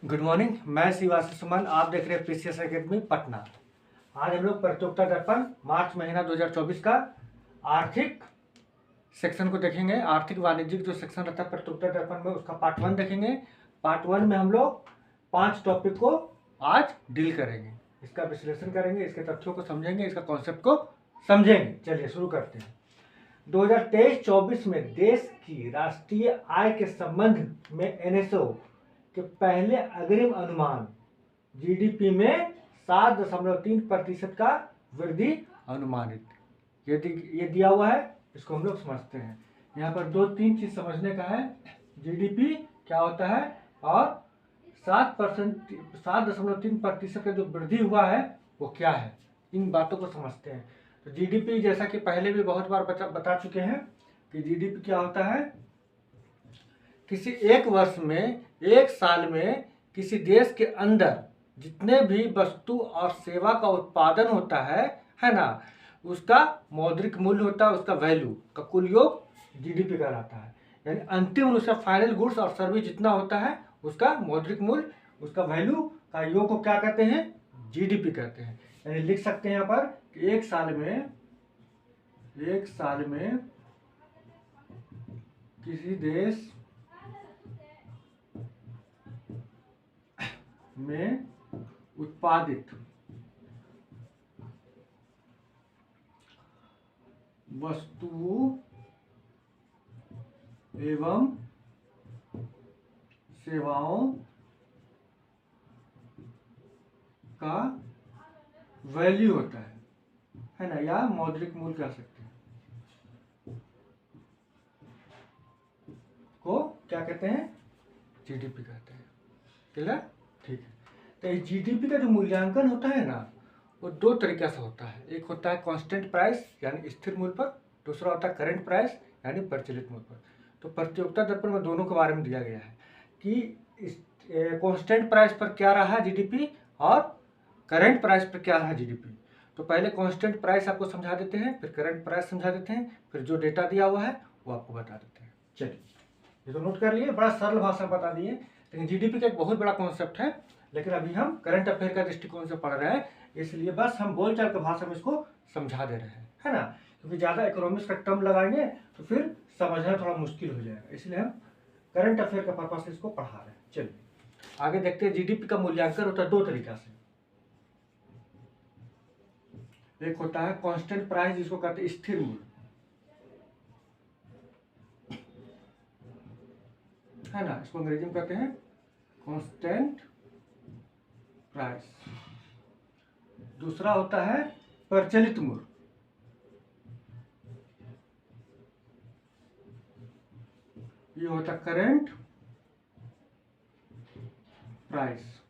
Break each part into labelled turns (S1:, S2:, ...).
S1: Good morning, मैं शिवाशी सुमन। आप देख रहे हैं पीसीएस एकेडमी पटना। आज हम लोग प्रतियोगिता दर्पण मार्च महीना 2024 का आर्थिक सेक्शन को देखेंगे। आर्थिक वाणिज्यिक जो सेक्शन रहता है प्रतियोगिता दर्पण में, उसका पार्ट 1 देखेंगे। पार्ट 1 में हम लोग 5 टॉपिक को आज डील करेंगे, इसका विश्लेषण करेंगे, इसके तथ्यों को समझेंगे, इसका कॉन्सेप्ट को समझेंगे। चलिए शुरू करते हैं। 2023-24 में देश की राष्ट्रीय आय के संबंध में एनएसओ के पहले अग्रिम अनुमान जीडीपी में 7.3% का वृद्धि अनुमानित। ये दिया हुआ है, इसको हम लोग समझते हैं। यहाँ पर 2-3 चीज समझने का है। जीडीपी क्या होता है और 7.3% का जो वृद्धि हुआ है वो क्या है, इन बातों को समझते हैं। तो जीडीपी जैसा कि पहले भी बहुत बार बता चुके हैं कि जीडीपी क्या होता है। किसी एक वर्ष में, एक साल में किसी देश के अंदर जितने भी वस्तु और सेवा का उत्पादन होता है ना, उसका मौद्रिक मूल्य होता है, उसका वैल्यू का कुल योग जीडीपी कहलाता है। यानी अंतिम रूप से फाइनल गुड्स और सर्विस जितना होता है उसका मौद्रिक मूल्य, उसका वैल्यू का योग को क्या कहते हैं, जीडीपी कहते हैं। यानी लिख सकते हैं यहाँ पर कि एक साल में किसी देश में उत्पादित वस्तु एवं सेवाओं का वैल्यू होता है ना, या मौद्रिक मूल्य कह सकते हैं, को क्या कहते हैं, जीडीपी कहते हैं। क्लियर? ठीक है। तो इस जीडीपी का जो मूल्यांकन होता है ना, वो 2 तरीके से होता है। एक होता है कांस्टेंट प्राइस यानी स्थिर मूल्य पर, दूसरा होता है करंट प्राइस यानी प्रचलित मूल्य पर। तो प्रतियोगिता दर्पण में दोनों के बारे में दिया गया है कि कांस्टेंट प्राइस पर क्या रहा जीडीपी और करंट प्राइस पर क्या रहा जीडीपी। तो पहले कांस्टेंट प्राइस आपको समझा देते हैं, फिर करंट प्राइस समझा देते हैं, फिर जो डेटा दिया हुआ है वो आपको बता देते हैं। चलिए, ये तो नोट कर लिए, बड़ा सरल भाषा बता दिए। लेकिन जीडीपी का एक बहुत बड़ा कॉन्सेप्ट है, लेकिन अभी हम करंट अफेयर का दृष्टिकोण से पढ़ रहे हैं, इसलिए बस हम बोलचाल की भाषा में इसको समझा दे रहे हैं, है ना। क्योंकि ज़्यादा इकोनॉमिक्स का टर्म लगाएंगे तो फिर समझना थोड़ा मुश्किल हो जाएगा, इसलिए हम करंट अफेयर का पर्पज से इसको पढ़ा रहे हैं। चलिए आगे देखते हैं। जीडीपी का मूल्यांकन होता है 2 तरीका से। एक होता है कांस्टेंट प्राइस, जिसको कहते हैं स्थिर मूल्य, है ना, इसको अंग्रेजी में कहते हैं कांस्टेंट प्राइस। दूसरा होता है प्रचलित मूल्य, ये होता है करंट प्राइस।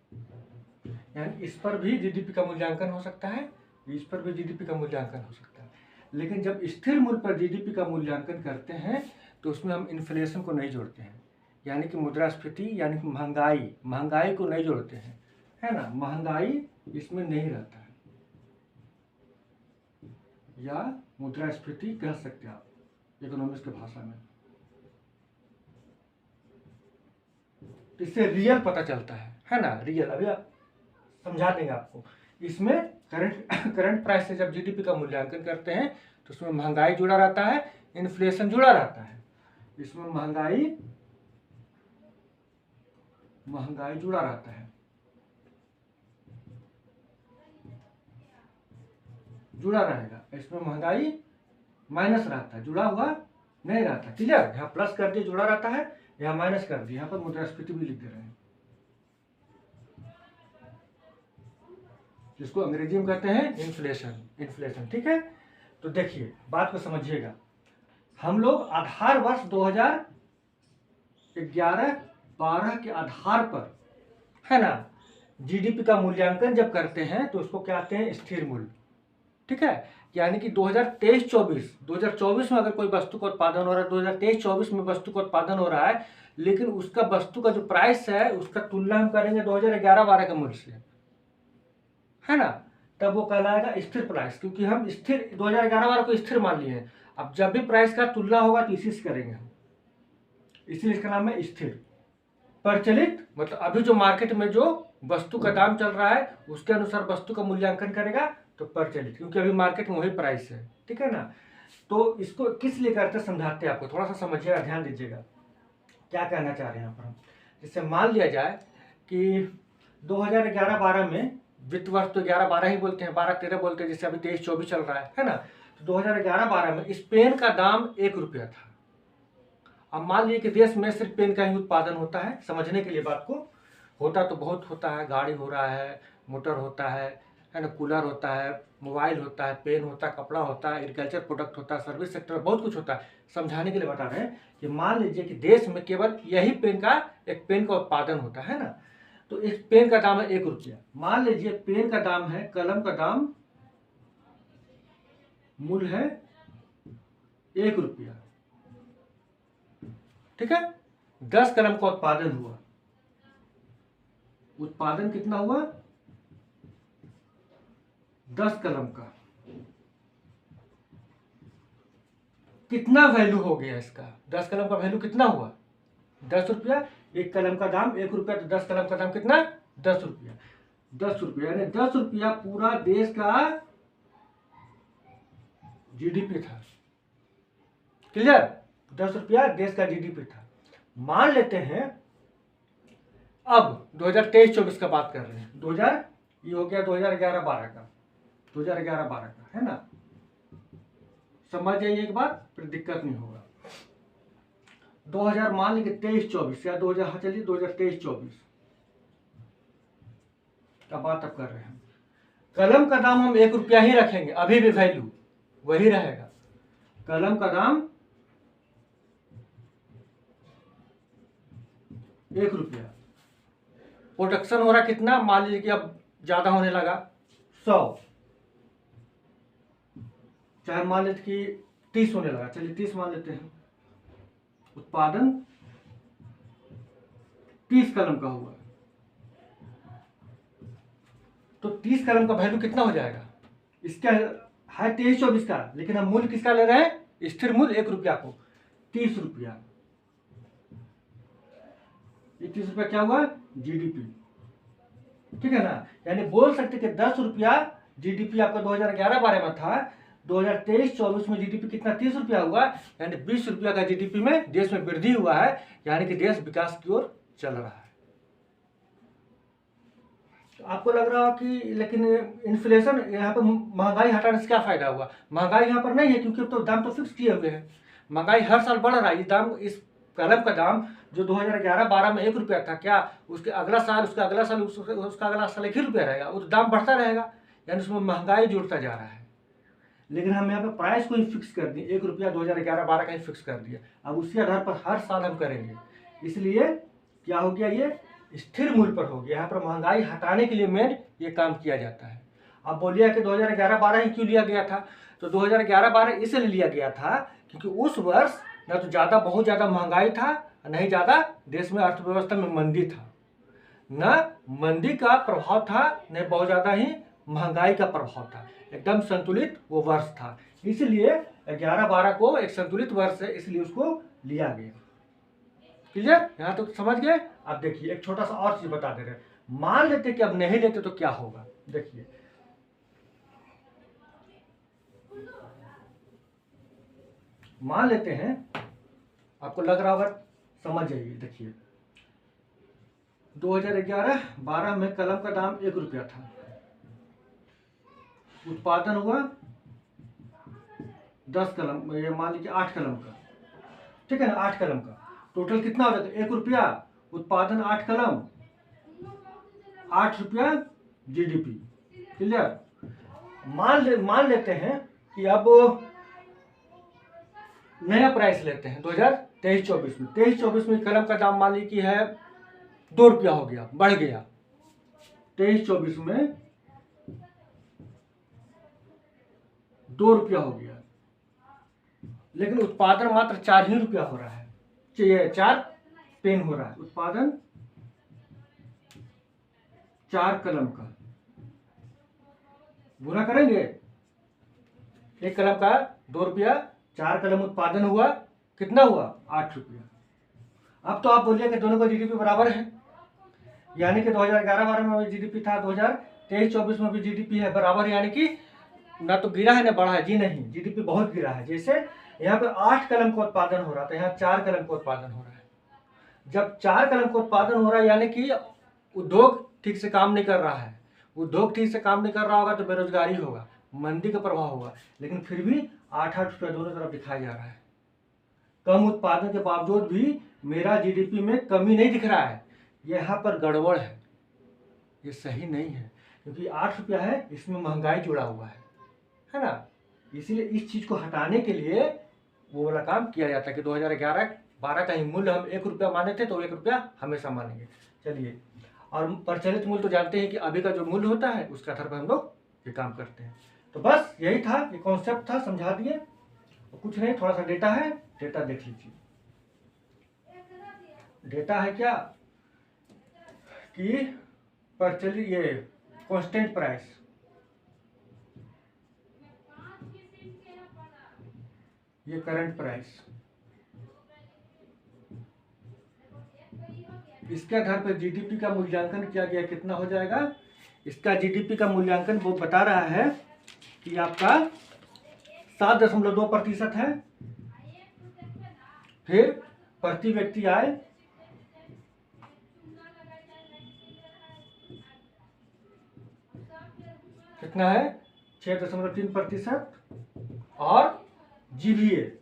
S1: यानी इस पर भी जीडीपी का मूल्यांकन हो सकता है, इस पर भी जीडीपी का मूल्यांकन हो सकता है। लेकिन जब स्थिर मूल्य पर जीडीपी का मूल्यांकन करते हैं तो उसमें हम इन्फ्लेशन को नहीं जोड़ते हैं, यानी कि मुद्रास्फीति यानी कि महंगाई को नहीं जोड़ते हैं, है ना। महंगाई इसमें नहीं रहता है, या मुद्रास्फीति कह सकते हैं आप इकोनॉमिक्स की भाषा में। इससे रियल पता चलता है ना, रियल। अभी आप समझा देंगे आपको। इसमें करंट प्राइस से जब जीडीपी का मूल्यांकन करते हैं तो उसमें महंगाई जुड़ा रहता है, इन्फ्लेशन जुड़ा रहता है। इसमें महंगाई जुड़ा रहता है, जुड़ा रहेगा। इसमें महंगाई माइनस रहता है, जुड़ा हुआ नहीं रहता। क्लियर? यहाँ प्लस कर दिए जुड़ा रहता है, यहाँ माइनस कर दिए, यहाँ पर मुद्रास्फीति भी लिख दे रहे हैं, जिसको अंग्रेजी में कहते हैं इन्फ्लेशन। ठीक है। तो देखिए, बात को समझिएगा। हम लोग आधार वर्ष 2011-12 के आधार पर, है ना, जीडीपी का मूल्यांकन जब करते हैं तो उसको कहते हैं स्थिर मूल्य। ठीक है। यानी कि 2023-24 में अगर कोई वस्तु का उत्पादन हो रहा है, 2023-24 में वस्तु का उत्पादन हो रहा है, लेकिन उसका वस्तु का जो प्राइस है उसका तुलना हम करेंगे 2011-12 के मूल्य से, है ना, तब वो कहलाएगा स्थिर प्राइस। क्योंकि हम स्थिर 2011-12 को स्थिर मान लिए हैं। अब जब भी प्राइस का तुलना होगा तो इसी से करेंगे हम, इसलिए इसका नाम है स्थिर। प्रचलित मतलब अभी जो मार्केट में जो वस्तु का दाम चल रहा है उसके अनुसार वस्तु का मूल्यांकन करेगा तो प्रचलित, क्योंकि अभी मार्केट में वही प्राइस है, ठीक है ना। तो इसको किस लिए करते समझाते हैं आपको, थोड़ा सा समझिएगा, ध्यान दीजिएगा क्या कहना चाह रहे हैं यहाँ पर हम। जैसे मान लिया जाए कि 2011-12 में, वित्त वर्ष तो 11-12 ही बोलते हैं, 12-13 बोलते हैं, जैसे अभी 23-24 चल रहा है ना। तो 2011-12 में इस पेन का दाम 1 रुपया था। अब मान लीजिए कि देश में सिर्फ पेन का ही उत्पादन होता है, समझने के लिए बात को, होता तो बहुत होता है, गाड़ी हो रहा है, मोटर होता है ना, कूलर होता है, मोबाइल होता है, पेन होता है, कपड़ा होता है, एग्रीकल्चर प्रोडक्ट होता है, सर्विस सेक्टर बहुत कुछ होता है। समझाने के लिए बता रहे हैं कि मान लीजिए कि देश में केवल यही एक पेन का उत्पादन होता है ना। तो एक पेन का दाम है 1 रुपया। मान लीजिए पेन का दाम है, कलम का दाम मूल्य है 1 रुपया, ठीक है। 10 कलम का उत्पादन हुआ। उत्पादन कितना हुआ? 10 कलम का। कितना वैल्यू हो गया इसका? 10 कलम का वैल्यू कितना हुआ? 10 रुपया। एक कलम का दाम 1 रुपया, तो 10 कलम का दाम कितना? 10 रुपया। 10 रुपया यानी 10 रुपया पूरा देश का जीडीपी था। क्लियर? 10 रुपया देश का जीडीपी था। मान लेते हैं अब 2023-24 का बात कर रहे हैं। 2000 ये हो गया 2011-12 का, 2011-12 का है ना। समझ जाइए एक बार, फिर दिक्कत नहीं होगा। 2000 मान लीजिए 23-24 या 2000, चलिए 2023-24 का बात अब कर रहे हैं। कलम का दाम हम 1 रुपया ही रखेंगे, अभी भी वैल्यू वही रहेगा। कलम का दाम 1 रुपया। प्रोडक्शन हो रहा कितना? मान लीजिए कि अब ज्यादा होने लगा 100, चाहे मान लेते कि 30 होने लगा, चलिए 30 मान लेते हैं। उत्पादन 30 कलम का हुआ, तो 30 कलम का वैल्यू कितना हो जाएगा? इसका है 23-24 का, लेकिन हम मूल्य किसका ले रहे हैं? स्थिर मूल्य 1 रुपया को, 30 रुपया। ये 30 रुपया क्या हुआ? जीडीपी, ठीक है ना। यानी बोल सकते कि 10 रुपया जीडीपी आपका 2011-12 में था, 2023-24 में जीडीपी कितना? 30 रुपया हुआ, यानी 20 रुपया का जीडीपी में देश में वृद्धि हुआ है, यानी कि देश विकास की ओर चल रहा है। तो आपको लग रहा हो कि लेकिन इन्फ्लेशन, यहाँ पर महंगाई हटाने से क्या फायदा हुआ? महंगाई यहाँ पर नहीं है, क्योंकि तो दाम तो फिक्स किए हुए हैं। महंगाई हर साल बढ़ रहा है। ये दाम, इस कलम का दाम जो 2011-12 में 1 रुपया था, क्या उसके अगला साल, उसका अगला साल, उसका अगला साल 1 ही रुपया रहेगा? वो तो दाम बढ़ता रहेगा, यानी उसमें महंगाई जुड़ता जा रहा है। लेकिन हम यहाँ पे प्राइस को ही फिक्स कर दिए, 1 रुपया 2011-12 का ही फिक्स कर दिया। अब उसी आधार पर हर साल हम करेंगे, इसलिए क्या हो गया? ये स्थिर मूल्य पर हो गया। यहाँ पर महंगाई हटाने के लिए मेन ये काम किया जाता है। अब बोलिए कि 2011-12 ही क्यों लिया गया था? तो 2011-12 इसलिए लिया गया था क्योंकि उस वर्ष न तो ज़्यादा बहुत ज़्यादा महंगाई था, नहीं ज़्यादा देश में अर्थव्यवस्था में मंदी था। न मंदी का प्रभाव था, न बहुत ज़्यादा ही महंगाई का प्रभाव था। एकदम संतुलित वो वर्ष था, इसलिए 11-12 को एक संतुलित वर्ष है, इसलिए उसको लिया गया। क्लियर? यहाँ तो समझ गए। अब देखिए एक छोटा सा और चीज बता दे रहे हैं। मान लेते कि अब नहीं लेते तो क्या होगा? देखिए मान लेते हैं, आपको लग रहा होगा, समझ जाइए। देखिए 2011-12 में कलम का दाम 1 रुपया था। उत्पादन हुआ 10 कलम, ये मान लीजिए 8 कलम का, ठीक है ना। 8 कलम का टोटल कितना हो जाता है? 1 रुपया, उत्पादन 8 कलम, 8 रुपया जीडीपी। क्लियर? मान लेते हैं कि अब नया प्राइस लेते हैं 2023-24 में। 23-24 में कलम का दाम मान लीजिए कि है 2 रुपया हो गया, बढ़ गया। 23-24 में 2 रुपया हो गया, लेकिन उत्पादन मात्र 4 ही रुपया हो रहा है। चाहिए 4 पेन हो रहा है। उत्पादन 4 कलम का, गुना करेंगे, एक कलम का 2 रुपया, 4 कलम उत्पादन हुआ, कितना हुआ? 8 रुपया। अब तो आप बोलिए कि दोनों का जीडीपी बराबर है, यानी कि 2011-12 में भी जीडीपी था, 2023-24 में भी जीडीपी है बराबर, यानी कि ना तो गिरा है ना बढ़ा है। जी नहीं, जीडीपी बहुत गिरा है। जैसे यहाँ पे 8 कलम का उत्पादन हो रहा था, यहाँ 4 कलम का उत्पादन हो रहा है। जब 4 कलम का उत्पादन हो रहा है यानी कि उद्योग ठीक से काम नहीं कर रहा है। उद्योग ठीक से काम नहीं कर रहा होगा तो बेरोजगारी होगा, मंदी का प्रभाव होगा, लेकिन फिर भी 8-8 रुपये दोनों तरफ दिखाया जा रहा है। कम उत्पादन के बावजूद भी मेरा जीडीपी में कमी नहीं दिख रहा है। यहाँ पर गड़बड़ है, ये सही नहीं है, क्योंकि 8 रुपया है, इसमें महंगाई जुड़ा हुआ है ना। इसीलिए इस चीज को हटाने के लिए वो वाला काम किया जाता है कि 2011-12 का ही मूल्य हम 1 रुपया माने थे तो 1 रुपया हमेशा मानेंगे। चलिए, और प्रचलित मूल्य तो जानते हैं कि अभी का जो मूल्य होता है उसके आधार पर हम लोग ये काम करते हैं। तो बस यही था, ये कॉन्सेप्ट था, समझा दिए। कुछ नहीं, थोड़ा सा डेटा है, डेटा देख लीजिए। डेटा है क्या कि प्रचलित ये कांस्टेंट प्राइस, ये करंट प्राइस, इसके आधार पर जीडीपी का मूल्यांकन किया गया, कितना हो जाएगा। इसका जीडीपी का मूल्यांकन वो बता रहा है कि आपका 7.2% है। फिर प्रति व्यक्ति आय कितना है, 6.3%। और जीवीए,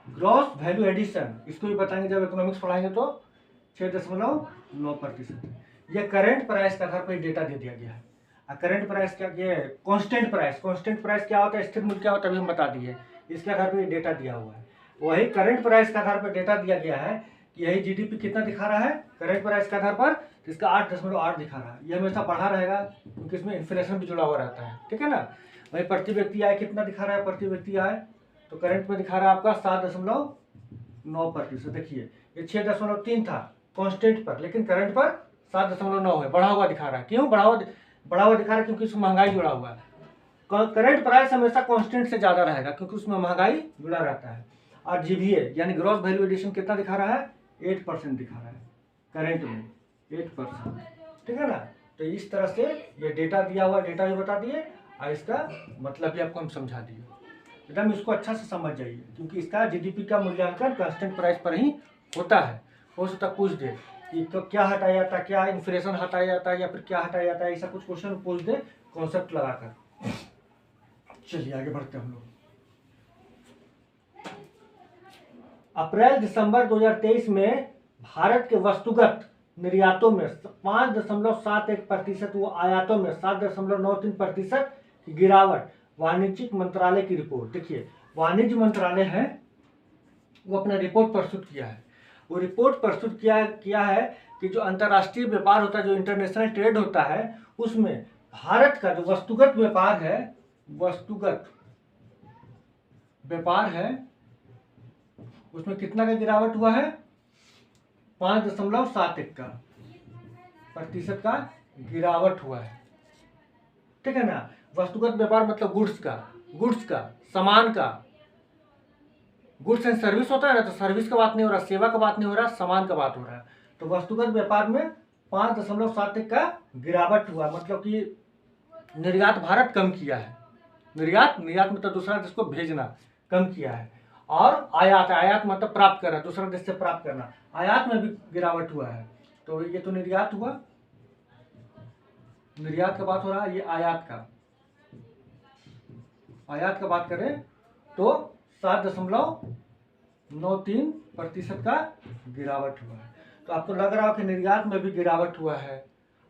S1: ग्रॉस वैल्यू एडिशन, इसको भी बताएंगे जब इकोनॉमिक्स पढ़ाएंगे तो, 6.9%। यह करंट प्राइस के आधार पर डेटा दे दिया गया है। करंट प्राइस क्या, ये कांस्टेंट प्राइस, कांस्टेंट प्राइस क्या होता है, स्थिर मूल्य क्या होता है, अभी हम बता दिए। इसके आधार पर डेटा दिया हुआ है। वही करंट प्राइस के आधार पर डेटा दिया गया है कि यही जीडीपी कितना दिखा रहा है करंट प्राइस के आधार पर, तो इसका 8.8 दिखा रहा है। ये हमेशा बढ़ा रहेगा क्योंकि इसमें इन्फ्लेशन भी जुड़ा हुआ रहता है, ठीक है ना। वही प्रति व्यक्ति आय कितना दिखा रहा है, प्रति व्यक्ति आय तो करंट में दिखा रहा है आपका 7.9%। देखिए ये 6.3 था कांस्टेंट पर, लेकिन करंट पर 7.9 है, बढ़ा हुआ दिखा रहा है। क्यों बढ़ा हुआ दिखा रहा है, क्योंकि उसमें महंगाई जुड़ा हुआ है। करंट प्राइस हमेशा कांस्टेंट से ज्यादा रहेगा क्योंकि उसमें महंगाई जुड़ा रहता है। और जीवीए यानी ग्रॉस वैल्यू एडिशन कितना दिखा रहा है, 8% दिखा रहा है करंट में, 8%, ठीक है ना। तो इस तरह से ये डेटा दिया हुआ, डेटा भी बता दिए और इसका मतलब भी आपको हम समझा दिए। एकदम इसको अच्छा से समझ जाइए, क्योंकि इसका जीडीपी का मूल्यांकन कांस्टेंट प्राइस पर ही होता है। हो सकता पूछ दे कि तो क्या हटाया जाता है, क्या इन्फ्लेशन हटाया जाता है या फिर क्या हटाया जाता है, ऐसा कुछ क्वेश्चन पूछ दे कॉन्सेप्ट लगाकर। चलिए आगे बढ़ते हैं हम लोग। अप्रैल दिसंबर 2023 में भारत के वस्तुगत निर्यातों में 5.71%, वो आयातों में 7.93% की गिरावट, वाणिज्यिक मंत्रालय की रिपोर्ट। देखिए वाणिज्य मंत्रालय है वो अपना रिपोर्ट प्रस्तुत किया है। वो रिपोर्ट प्रस्तुत किया है कि जो अंतर्राष्ट्रीय व्यापार होता है, जो इंटरनेशनल ट्रेड होता है, उसमें भारत का जो वस्तुगत व्यापार है, वस्तुगत व्यापार है, उसमें कितना का गिरावट हुआ है, 5.71% का गिरावट हुआ है, ठीक है ना। वस्तुगत व्यापार मतलब गुड्स का, सामान का, गुड्स एंड सर्विस होता है ना, तो सर्विस का बात नहीं हो रहा, सेवा का बात नहीं हो रहा, सामान का बात हो रहा है। तो वस्तुगत व्यापार में 5.71 का गिरावट हुआ, मतलब कि निर्यात भारत कम किया है। निर्यात मतलब दूसरा देश को भेजना कम किया है। और आयात मतलब प्राप्त कर रहा है, दूसरा देश से प्राप्त करना, आयात में भी गिरावट हुआ है। तो ये तो निर्यात हुआ, निर्यात का बात हो रहा है, ये आयात का बात करें तो 7.93% का गिरावट हुआ है। तो आपको लग रहा हो कि निर्यात में भी गिरावट हुआ है,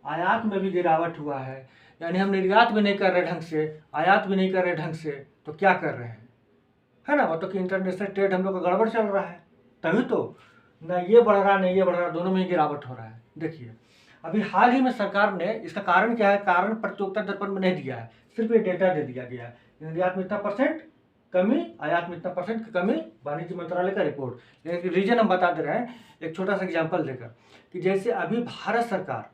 S1: आयात में भी गिरावट हुआ है, यानी हम निर्यात भी नहीं कर रहे ढंग से, आयात भी नहीं कर रहे ढंग से, तो क्या कर रहे हैं, है ना। मतलब कि इंटरनेशनल ट्रेड हम लोग का गड़बड़ चल रहा है, तभी तो ना ये बढ़ रहा नहीं ये बढ़ रहा, दोनों में ही गिरावट हो रहा है। देखिए अभी हाल ही में सरकार ने, इसका कारण क्या है, कारण प्रतियोगिता दर्पण में नहीं दिया है, सिर्फ ये डेटा दे दिया गया है। निर्यात में इतना % कमी, आयात में इतना % की कमी, वाणिज्य मंत्रालय का रिपोर्ट। लेकिन रीजन हम बता दे रहे हैं एक छोटा सा एग्जाम्पल देकर, कि जैसे अभी भारत सरकार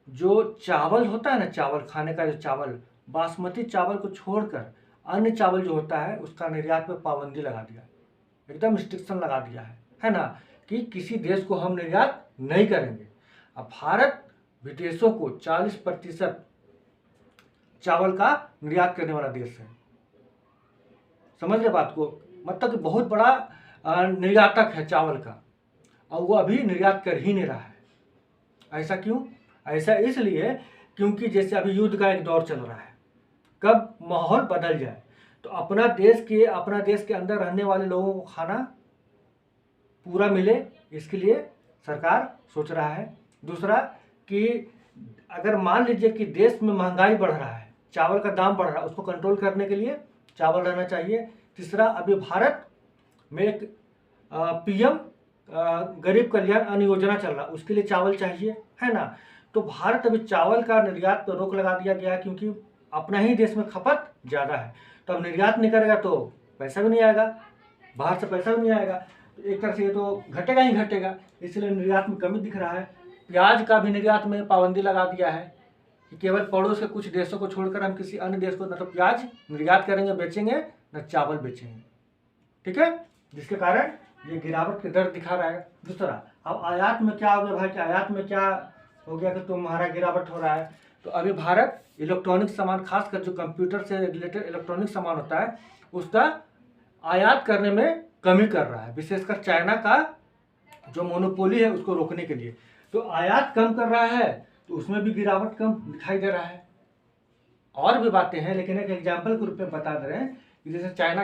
S1: जो चावल होता है ना, चावल खाने का जो चावल, बासमती चावल को छोड़कर अन्य चावल जो होता है उसका निर्यात पे पाबंदी लगा दिया, एकदम रिस्ट्रिक्शन लगा दिया है ना। कि किसी देश को हम निर्यात नहीं करेंगे। अब भारत विदेशों को 40% चावल का निर्यात करने वाला देश है। समझ रहे बात को? मतलब कि बहुत बड़ा निर्यातक है चावल का, और वो अभी निर्यात कर ही नहीं रहा है। ऐसा क्यों? ऐसा इसलिए क्योंकि जैसे अभी युद्ध का एक दौर चल रहा है, कब माहौल बदल जाए तो अपना देश के अंदर रहने वाले लोगों को खाना पूरा मिले, इसके लिए सरकार सोच रहा है। दूसरा कि अगर मान लीजिए कि देश में महंगाई बढ़ रहा है, चावल का दाम बढ़ रहा है, उसको कंट्रोल करने के लिए चावल रहना चाहिए। तीसरा, अभी भारत में एक पीएम गरीब कल्याण अन्न योजना चल रहा है, उसके लिए चावल चाहिए, है ना। तो भारत अभी चावल का निर्यात पर रोक लगा दिया गया है, क्योंकि अपना ही देश में खपत ज़्यादा है। तो अब निर्यात नहीं करेगा तो पैसा भी नहीं आएगा, बाहर से पैसा भी नहीं आएगा, तो एक तरह से ये तो घटेगा ही घटेगा। इसलिए निर्यात में कमी दिख रहा है। प्याज का भी निर्यात में पाबंदी लगा दिया है कि केवल पड़ोस के कुछ देशों को छोड़कर हम किसी अन्य देश को न तो प्याज निर्यात करेंगे बेचेंगे, न चावल बेचेंगे। ठीक है, जिसके कारण ये गिरावट के दर दिखा रहा है। दूसरा, अब आयात में क्या हो गया भाई, कि आयात में क्या हो गया कि तुम्हारा गिरावट हो रहा है। तो अभी भारत इलेक्ट्रॉनिक सामान, खासकर जो कंप्यूटर से रिलेटेड इलेक्ट्रॉनिक सामान होता है, उसका आयात करने में कमी कर रहा है, विशेषकर चाइना का जो मोनोपोली है उसको रोकने के लिए। तो आयात कम कर रहा है, तो उसमें भी गिरावट कम दिखाई दे रहा है। और भी बातें हैं, लेकिन एक एग्जाम्पल के रूप में बता दे रहे हैं कि जैसे चाइना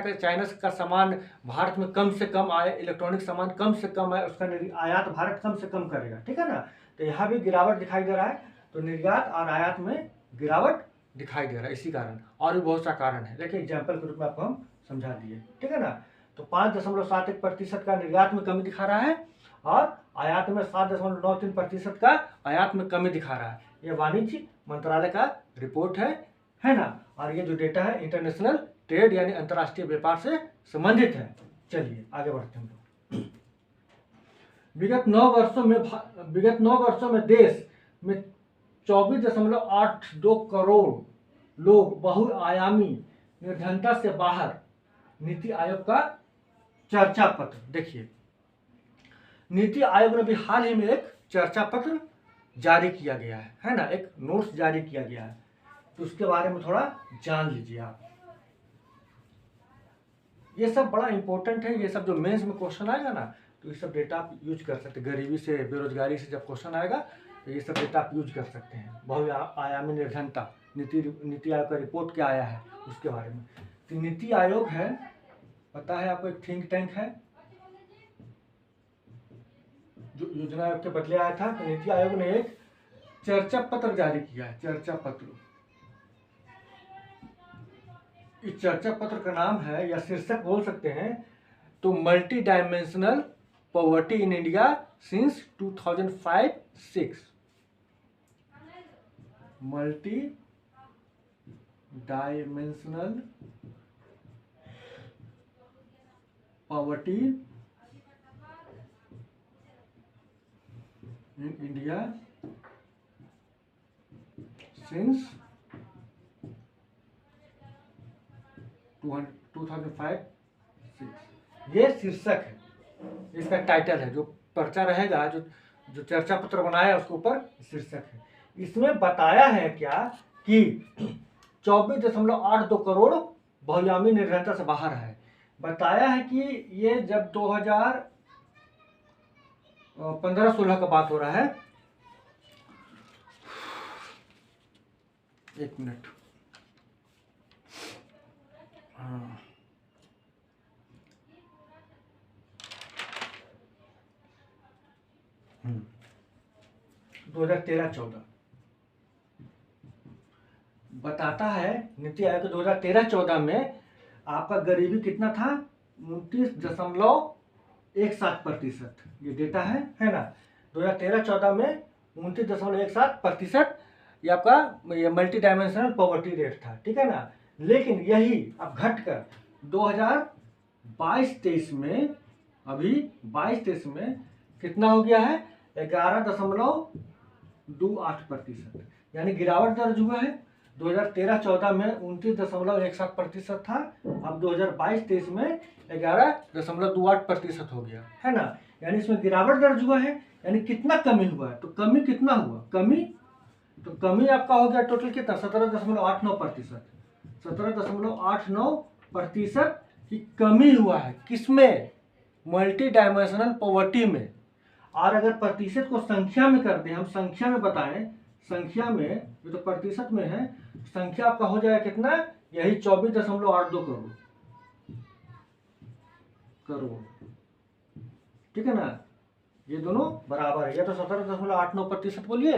S1: का सामान भारत में कम से कम आए, इलेक्ट्रॉनिक सामान कम से कम आए, उसका आयात भारत कम से कम करेगा। ठीक है ना। तो यहाँ भी गिरावट दिखाई दे रहा है। तो निर्यात और आयात में गिरावट दिखाई दे रहा है इसी कारण, और भी बहुत सा कारण है, लेकिन एग्जाम्पल के रूप में आपको हम समझा दिए। ठीक है ना। तो 5.71% का निर्यात में कमी दिखा रहा है, और आयात में 7.93% का आयात में कमी दिखा रहा है। ये वाणिज्य मंत्रालय का रिपोर्ट है ना। और ये जो डेटा है इंटरनेशनल ट्रेड यानी अंतर्राष्ट्रीय व्यापार से संबंधित है। चलिए आगे बढ़ते हैं। विगत 9 वर्षों में देश में 24.82 करोड़ लोग बहुआयामी निर्धनता से बाहर। नीति आयोग का चर्चा पत्र देखिए, नीति आयोग ने भी हाल ही में एक चर्चा पत्र जारी किया गया है ना, एक नोट्स जारी किया गया है। तो उसके बारे में थोड़ा जान लीजिए आप। ये सब बड़ा इंपॉर्टेंट है। ये सब जो मेंस में क्वेश्चन आएगा ना, तो ये सब डेटा आप यूज कर सकते हैं। गरीबी से, बेरोजगारी से जब क्वेश्चन आएगा तो ये सब डेटा आप यूज कर सकते हैं। बहुआयामी निर्धनता, नीति आयोग का रिपोर्ट क्या आया है उसके बारे में। तो नीति आयोग है, पता है आपको, एक थिंक टैंक है जो योजना आयोग के बदले आया था। तो नीति आयोग ने एक चर्चा पत्र जारी किया है, चर्चा पत्र। इस चर्चा पत्र का नाम है, या शीर्षक बोल सकते हैं, तो multi dimensional poverty in India since 2005-06। Multi dimensional poverty in India since 2005-06। ये शीर्षक है, इसका टाइटल है। जो पर्चा रहेगा, जो चर्चा पत्र बनाया उसके ऊपर शीर्षक है। इसमें बताया है क्या कि 24.82 करोड़ बहुआयामी निर्धनता से बाहर है। बताया है कि ये जब 2015-16 का बात हो रहा है। एक मिनट, हाँ, हम्म, 2013-14 बताता है। नीति आयोग 2013-14 में आपका गरीबी कितना था, 29.17%। ये डेटा है ना। 2013-14 में 29.17% ये आपका ये मल्टी डायमेंशनल पॉवर्टी रेट था। ठीक है ना। लेकिन यही अब घटकर 2022-23 में, अभी 22-23 में कितना हो गया है, 11.28%, यानी गिरावट दर्ज हुआ है। 2013-14 में 29.17% था, अब 2022-23 में 11.28% हो गया, है ना। यानी इसमें गिरावट दर्ज हुआ है, यानी कितना कमी हुआ है, तो कमी कितना हुआ, कमी आपका हो गया टोटल कितना 17.89%। 17.89% की कमी हुआ है, किसमें, मल्टी डायमेंशनल पॉवर्टी में। और अगर प्रतिशत को संख्या में कर दें, हम संख्या में बताएं, संख्या में ये तो प्रतिशत में है, संख्या आपका हो जाएगा कितना, यही 24.82 करोड़, ठीक है ना। ये दोनों बराबर है, या तो 17.89% बोलिए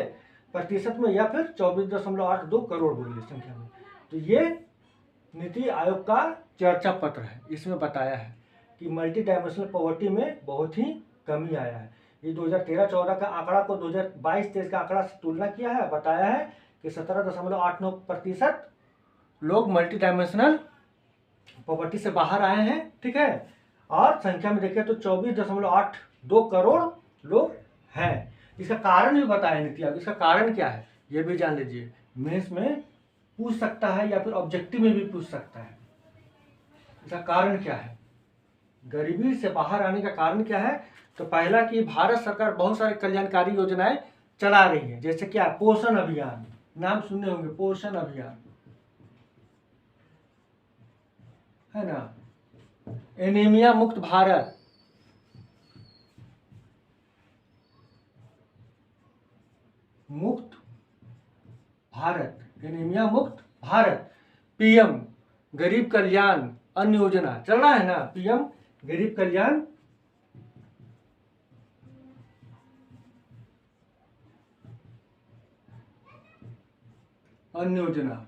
S1: प्रतिशत में, या फिर 24.82 करोड़ बोलिए संख्या में। तो ये नीति आयोग का चर्चा पत्र है, इसमें बताया है कि मल्टी डायमेंशनल पॉवर्टी में बहुत ही कमी आया है। ये 2013-14 का आंकड़ा को 2022-23 का आंकड़ा से तुलना किया है, बताया है कि 17.89% लोग मल्टी डायमेंशनल पॉवर्टी से बाहर आए हैं, ठीक है। और संख्या में देखिए तो 24.82 करोड़ लोग हैं। इसका कारण भी बताया नीति आयोग, इसका कारण क्या है ये भी जान लीजिए, मेंस में पूछ सकता है या फिर ऑब्जेक्टिव में भी पूछ सकता है। इसका कारण क्या है, गरीबी से बाहर आने का कारण क्या है, तो पहला कि भारत सरकार बहुत सारे कल्याणकारी योजनाएं चला रही है, जैसे क्या, पोषण अभियान, नाम सुने होंगे, पोषण अभियान है ना, एनीमिया मुक्त भारत, एनीमिया मुक्त भारत, पीएम गरीब कल्याण अन्न योजना चल रहा है ना, पीएम गरीब कल्याण अन्न योजना,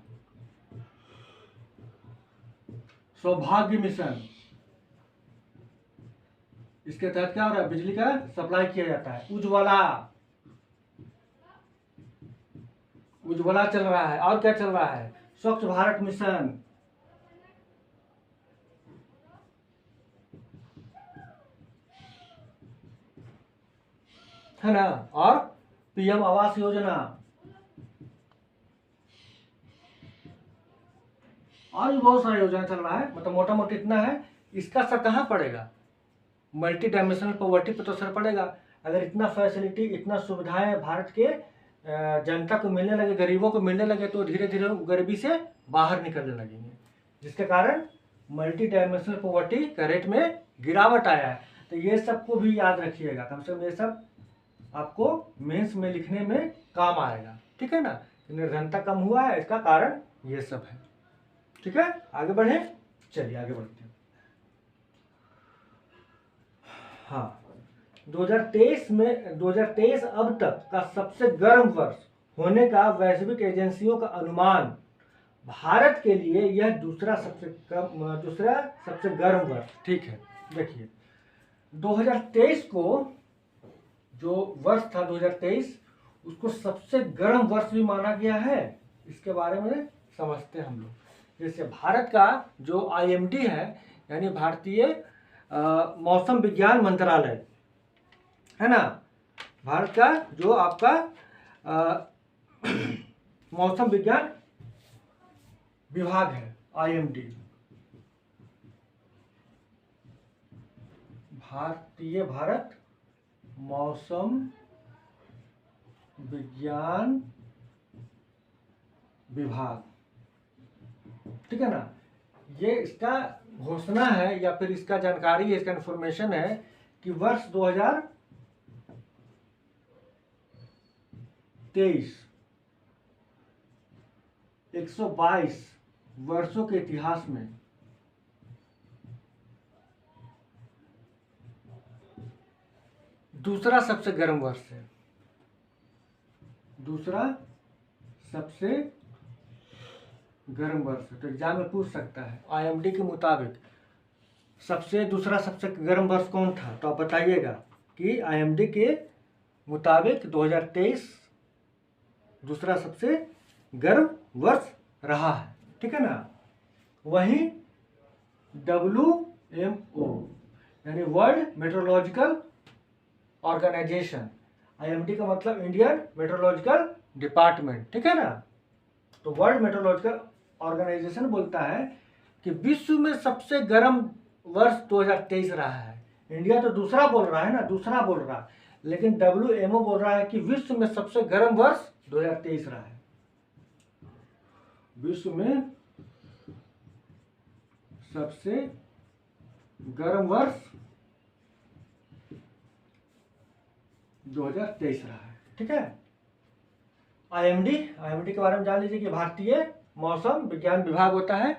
S1: सौभाग्य मिशन, इसके तहत क्या हो रहा है, बिजली का सप्लाई किया जाता है, उज्ज्वला चल रहा है, और क्या चल रहा है, स्वच्छ भारत मिशन, है ना, और पीएम आवास योजना, और भी बहुत सारी योजना चल रहा है। मतलब मोटा मोटी इतना है। इसका असर कहाँ पड़ेगा, मल्टी डायमेंशनल पॉवर्टी पर तो असर पड़ेगा। अगर इतना फैसिलिटी, इतना सुविधाएं भारत के जनता को मिलने लगे, गरीबों को मिलने लगे, तो धीरे धीरे गरीबी से बाहर निकलने लगेंगे, जिसके कारण मल्टी डायमेंशनल पॉवर्टी का रेट में गिरावट आया है। तो ये सबको भी याद रखिएगा, कम से कम ये सब आपको मेंस में लिखने में काम आएगा, ठीक है ना। निर्धनता कम हुआ है, इसका कारण ये सब है, ठीक है। आगे बढ़े, चलिए आगे बढ़ते हैं। हाँ, 2023 अब तक का सबसे गर्म वर्ष होने का वैश्विक एजेंसियों का अनुमान, भारत के लिए यह दूसरा सबसे गर्म वर्ष, ठीक है। देखिए 2023 को जो वर्ष था 2023, उसको सबसे गर्म वर्ष भी माना गया है। इसके बारे में समझते हैं हम लोग। जैसे भारत का जो IMD है, यानी भारतीय मौसम विज्ञान मंत्रालय, है ना, भारत का जो आपका मौसम विज्ञान विभाग है IMD, भारत मौसम विज्ञान विभाग, ठीक है ना। ये इसका घोषणा है या फिर इसका जानकारी है, इसका इंफॉर्मेशन है कि वर्ष 2023 122 वर्षों के इतिहास में दूसरा सबसे गर्म वर्ष है, दूसरा सबसे गर्म वर्ष। तो एग्जाम में पूछ सकता है IMD के मुताबिक दूसरा सबसे गर्म वर्ष कौन था, तो आप बताइएगा कि IMD के मुताबिक 2023 दूसरा सबसे गर्म वर्ष रहा है, ठीक है ना। वहीं WMO यानी वर्ल्ड मेट्रोलॉजिकल ऑर्गेनाइजेशन, IMD का मतलब इंडियन मेट्रोलॉजिकल डिपार्टमेंट, ठीक है ना। तो वर्ल्ड मेट्रोलॉजिकल ऑर्गेनाइजेशन बोलता है कि विश्व में सबसे गर्म वर्ष 2023 रहा है। इंडिया तो दूसरा बोल रहा है ना, दूसरा बोल रहा है, लेकिन WMO बोल रहा है कि विश्व में सबसे गर्म वर्ष 2023 रहा है। विश्व में सबसे गर्म वर्ष 2023 रहा है। ठीक है। IMD के बारे में जान लीजिए कि भारतीय मौसम विज्ञान विभाग होता है।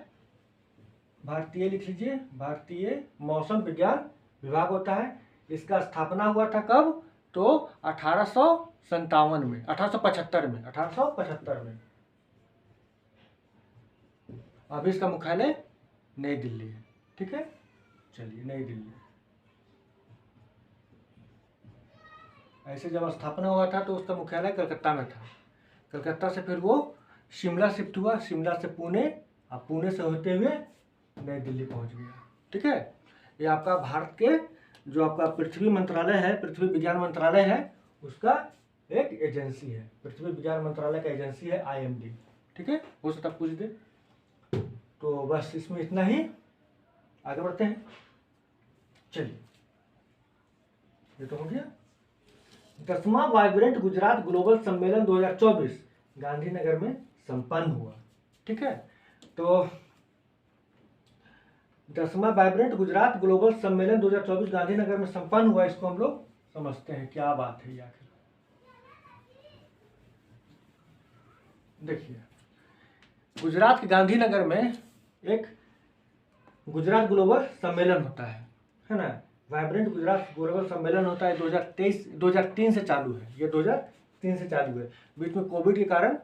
S1: भारतीय लिख लीजिए, भारतीय मौसम विज्ञान विभाग होता है। इसका स्थापना हुआ था कब? तो 1857 में, 1875 में। अभी इसका मुख्यालय नई दिल्ली है। ठीक है, चलिए, नई दिल्ली। ऐसे जब स्थापना हुआ था तो उसका मुख्यालय कलकत्ता में था। कलकत्ता से फिर वो शिमला शिफ्ट हुआ, शिमला से पुणे, और पुणे से होते हुए नई दिल्ली पहुंच गया। ठीक है। ये आपका भारत के जो आपका पृथ्वी मंत्रालय है, पृथ्वी विज्ञान मंत्रालय है, उसका एक एजेंसी है। पृथ्वी विज्ञान मंत्रालय का एजेंसी है IMD। ठीक है, हो सकता पूछ दे। तो बस इसमें इतना ही, आगे बढ़ते हैं। चलिए, ये तो हो गया। 10वां वाइब्रेंट गुजरात ग्लोबल सम्मेलन 2024 गांधीनगर में संपन्न हुआ। ठीक है। तो 10वां वाइब्रेंट गुजरात ग्लोबल सम्मेलन 2024 गांधीनगर में संपन्न हुआ। इसको हम लोग समझते हैं क्या बात है ये आखिर। देखिए, गुजरात के गांधीनगर में एक गुजरात ग्लोबल सम्मेलन होता है ना। वाइब्रेंट गुजरात ग्लोबल सम्मेलन होता है 2003 से चालू है। ये 2003 से चालू है। बीच में कोविड के कारण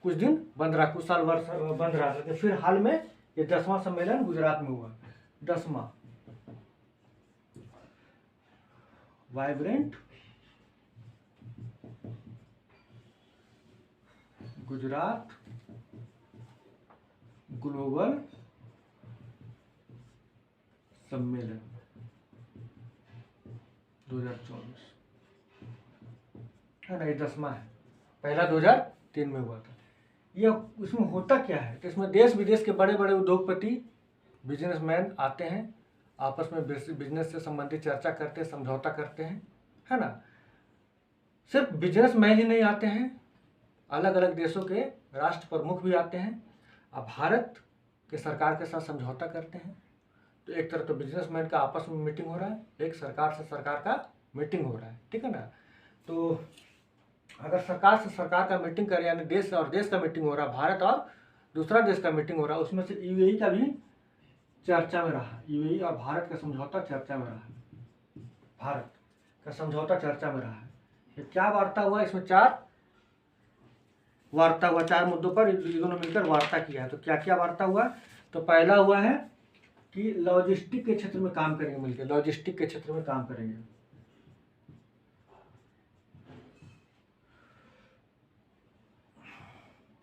S1: कुछ दिन बंद रहा, कुछ साल वर्ष बंद रहा, लेकिन फिर हाल में ये 10वां सम्मेलन गुजरात में हुआ। 10वां वाइब्रेंट गुजरात ग्लोबल सम्मेलन 2024 है ना। ये 10वां है, पहला 2003 में हुआ था। ये इसमें होता क्या है? तो इसमें देश विदेश के बड़े बड़े उद्योगपति, बिजनेसमैन आते हैं, आपस में बिजनेस से संबंधित चर्चा करते हैं, समझौता करते हैं, है ना। सिर्फ बिजनेसमैन ही नहीं आते हैं, अलग अलग देशों के राष्ट्र प्रमुख भी आते हैं, अब भारत के सरकार के साथ समझौता करते हैं। तो एक तरह तो बिजनेसमैन का आपस में मीटिंग हो रहा है, एक सरकार से सरकार का मीटिंग हो रहा है। ठीक है ना। तो अगर सरकार से सरकार का मीटिंग करे, यानी देश और देश का मीटिंग हो रहा है, भारत और दूसरा देश का मीटिंग हो रहा है, उसमें से UAE का भी चर्चा में रहा। UAE और भारत का समझौता चर्चा में रहा। भारत का समझौता चर्चा में रहा है। ये क्या वार्ता हुआ? इसमें 4 वार्ता हुआ, 4 मुद्दों पर दोनों मिलकर वार्ता किया है। तो क्या क्या वार्ता हुआ? तो पहला हुआ है कि लॉजिस्टिक के क्षेत्र में काम करेंगे मिलकर, लॉजिस्टिक के क्षेत्र में काम करेंगे।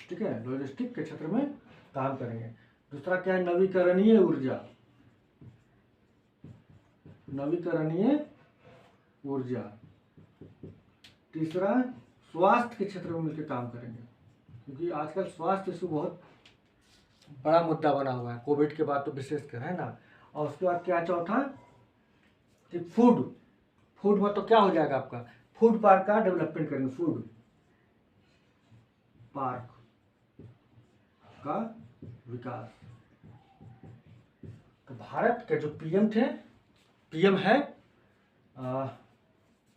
S1: ठीक है, लॉजिस्टिक के क्षेत्र में काम करेंगे। दूसरा क्या है? नवीकरणीय ऊर्जा, नवीकरणीय ऊर्जा। तीसरा, स्वास्थ्य के क्षेत्र में मिलकर काम करेंगे, क्योंकि आजकल स्वास्थ्य इशू बहुत बड़ा मुद्दा बना हुआ है, कोविड के बाद तो विशेषकर, है ना। और उसके बाद क्या? चौथा कि फूड में तो क्या हो जाएगा आपका? फूड पार्क का डेवलपमेंट करेंगे, फूड पार्क का विकास। तो भारत के जो PM थे, PM है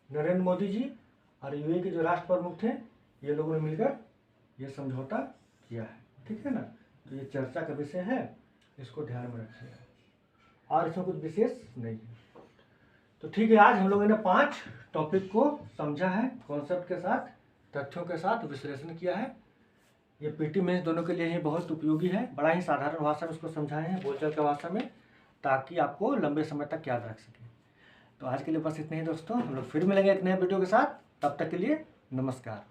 S1: नरेंद्र मोदी जी, और UAE के जो राष्ट्र प्रमुख थे, ये लोगों ने मिलकर ये समझौता किया है। ठीक है ना। तो ये चर्चा का विषय है, इसको ध्यान में रखिए, और इसमें कुछ विशेष नहीं है। तो ठीक है, आज हम लोगों ने 5 टॉपिक को समझा है, कॉन्सेप्ट के साथ, तथ्यों के साथ विश्लेषण किया है। ये PT मेंस दोनों के लिए ही बहुत उपयोगी है। बड़ा ही साधारण भाषा में इसको समझाए हैं, बोलचाल की भाषा में, ताकि आपको लंबे समय तक याद रख सके। तो आज के लिए बस इतना ही दोस्तों, हम लोग फिर मिलेंगे एक नए वीडियो के साथ। तब तक के लिए नमस्कार।